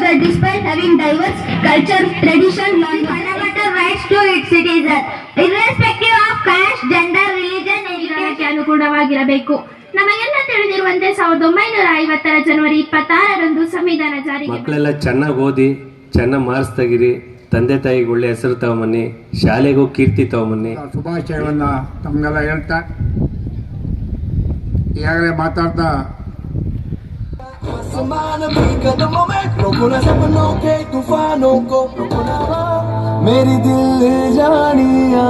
that despite having diverse culture, tradition, fundamental rights to its citizens, irrespective of caste, gender, religion, education, ಅನುಗುಣವಾಗಿರಬೇಕು. ನಮಗೆಲ್ಲ ತಿಳಿದಿರುವಂತೆ 1950 ಜನವರಿ 26ರಂದು ಸಂವಿಧಾನ ಜಾರಿಗೆ. ಮಕ್ಕಳೆಲ್ಲ ಚೆನ್ನಾಗಿ ಓದಿ ಚೆನ್ನಾಗಿ ಮಾರ್ಕ್ಸ್ ತೆಗಿರಿ, ತಂದೆ ತಾಯಿಗೆ ಒಳ್ಳೆ ಹೆಸರು ತಗೊಂಬನ್ನಿ, ಶಾಲೆಗೂ ಕೀರ್ತಿ ತಗೊಂಬನ್ನಿ. ಶುಭಾಶಯವನ್ನ ತಮಗೆಲ್ಲ ಹೇಳ್ತಾ ಈಗಾಗಲೇ ಮಾತಾಡ್ತಾ मेरी दिल जानिया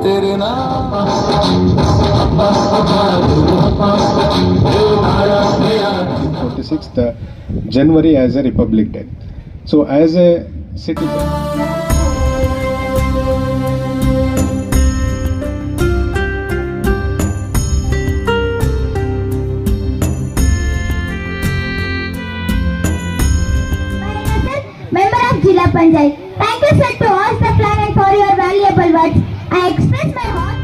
तेरे नाम 46th January as a Republic Day. So as a citizen, member of Jilla Panchayat. Thank you sir to host the planet for your valuable words. I express my heart